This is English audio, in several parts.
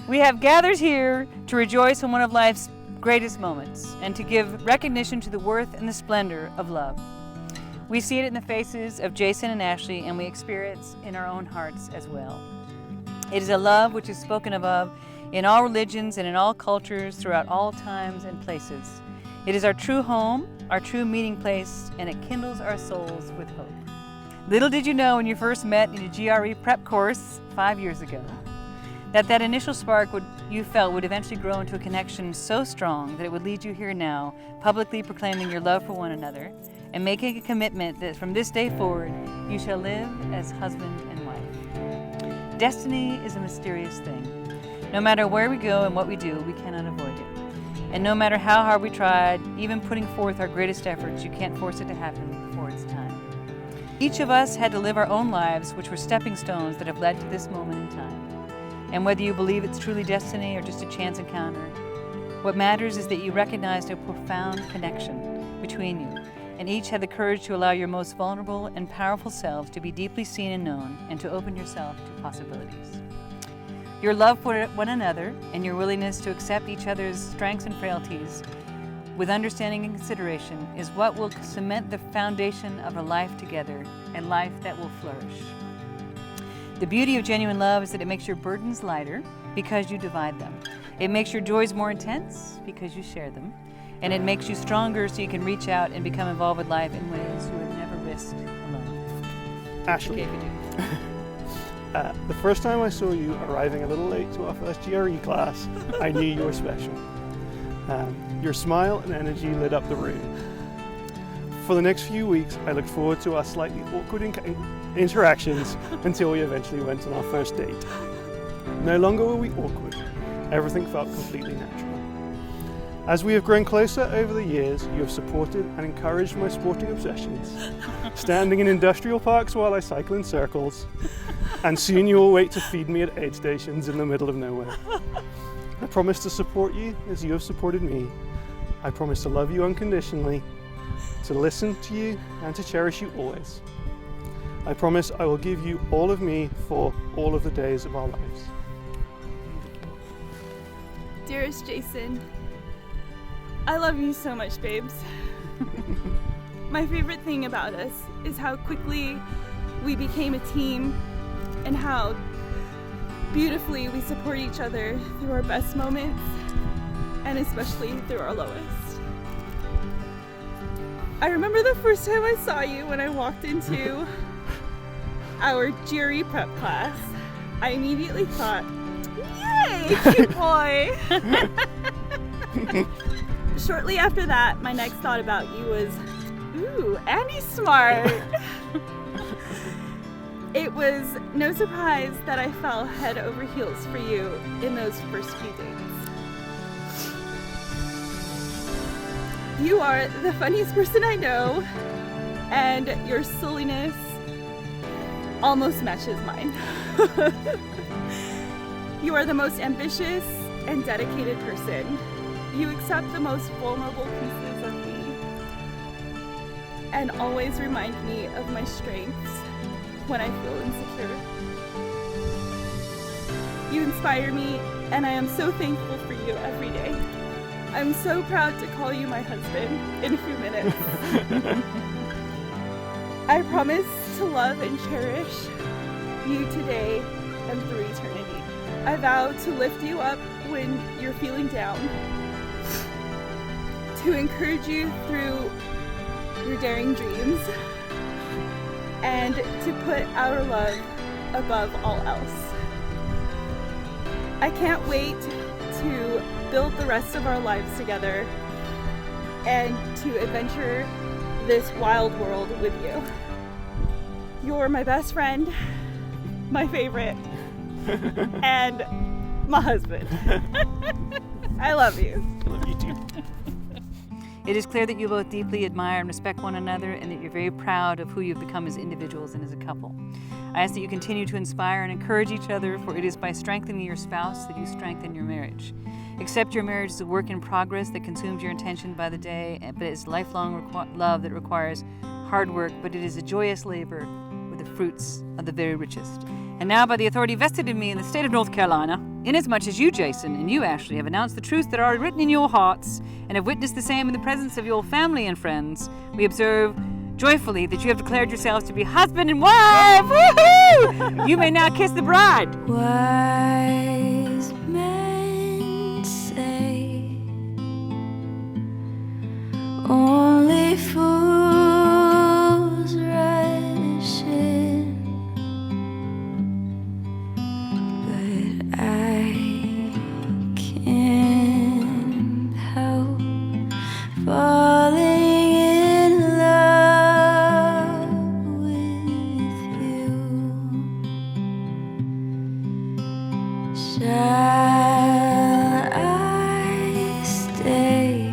We have gathered here to rejoice in one of life's greatest moments and to give recognition to the worth and the splendor of love. We see it in the faces of Jason and Ashley, and we experience in our own hearts as well. It is a love which is spoken of in all religions and in all cultures throughout all times and places. It is our true home, our true meeting place, and it kindles our souls with hope. Little did you know when you first met in your GRE prep course 5 years ago, that initial spark you felt would eventually grow into a connection so strong that it would lead you here now, publicly proclaiming your love for one another and making a commitment that from this day forward, you shall live as husband and wife. Destiny is a mysterious thing. No matter where we go and what we do, we cannot avoid it. And no matter how hard we tried, even putting forth our greatest efforts, you can't force it to happen before it's time. Each of us had to live our own lives, which were stepping stones that have led to this moment in time. And whether you believe it's truly destiny or just a chance encounter, what matters is that you recognized a profound connection between you, and each had the courage to allow your most vulnerable and powerful selves to be deeply seen and known, and to open yourself to possibilities. Your love for one another and your willingness to accept each other's strengths and frailties with understanding and consideration is what will cement the foundation of a life together, a life that will flourish. The beauty of genuine love is that it makes your burdens lighter because you divide them. It makes your joys more intense because you share them. And it makes you stronger so you can reach out and become involved with life in ways you would never risk alone. Ashley, Okay, if you do. the first time I saw you arriving a little late to our first GRE class, I knew you were special. Your smile and energy lit up the room. For the next few weeks, I look forward to our slightly awkward interactions until we eventually went on our first date. No longer were we awkward. Everything felt completely natural. As we have grown closer over the years, you have supported and encouraged my sporting obsessions, standing in industrial parks while I cycle in circles, and soon you will wait to feed me at aid stations in the middle of nowhere. I promise to support you as you have supported me. I promise to love you unconditionally, to listen to you, and to cherish you always. I promise I will give you all of me for all of the days of our lives. Dearest Jason, I love you so much, babes. My favorite thing about us is how quickly we became a team and how beautifully we support each other through our best moments and especially through our lowest. I remember the first time I saw you when I walked into our GRE prep class. I immediately thought, yay, cute boy! Shortly after that, my next thought about you was, ooh, Andy's smart. It was no surprise that I fell head over heels for you in those first few dates. You are the funniest person I know, and your silliness almost matches mine. You are the most ambitious and dedicated person. You accept the most vulnerable pieces of me and always remind me of my strengths when I feel insecure. You inspire me, and I am so thankful for you every day. I'm so proud to call you my husband in a few minutes. I promise to love and cherish you today and through eternity. I vow to lift you up when you're feeling down, to encourage you through your daring dreams, and to put our love above all else. I can't wait to build the rest of our lives together and to adventure this wild world with you. You're my best friend, my favorite, and my husband. I love you. I love you too. It is clear that you both deeply admire and respect one another, and that you're very proud of who you've become as individuals and as a couple. I ask that you continue to inspire and encourage each other, for it is by strengthening your spouse that you strengthen your marriage. Accept your marriage as a work in progress that consumes your attention by the day, but it's lifelong love that requires hard work, but it is a joyous labor with the fruits of the very richest. And now, by the authority vested in me in the state of North Carolina, Inasmuch as you, Jason, and you, Ashley, have announced the truths that are written in your hearts and have witnessed the same in the presence of your family and friends, we observe joyfully that you have declared yourselves to be husband and wife. Woohoo! You may now kiss the bride. Wise men say only fools rush in, but I can't help falling in love with you. Shall I stay?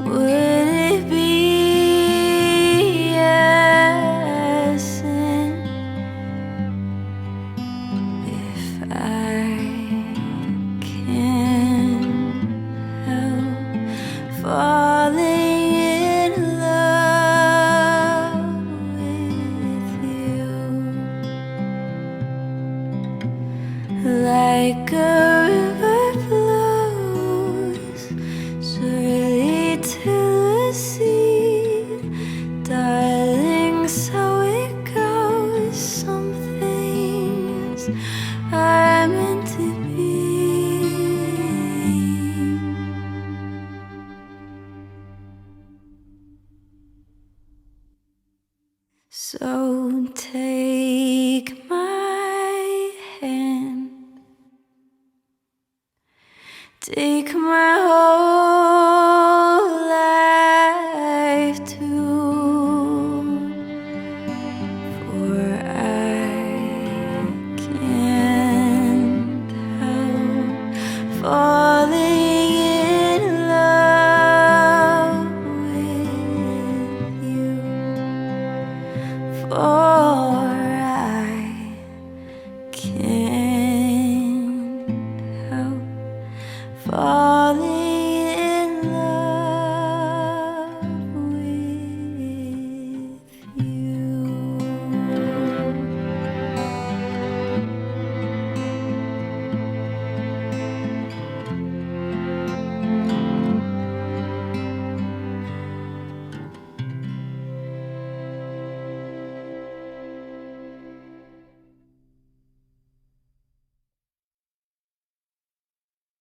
Would it be a sin if I can't help falling in love with you? Like a river flows surely to the sea, darling, so it goes. Some things are meant to be. So take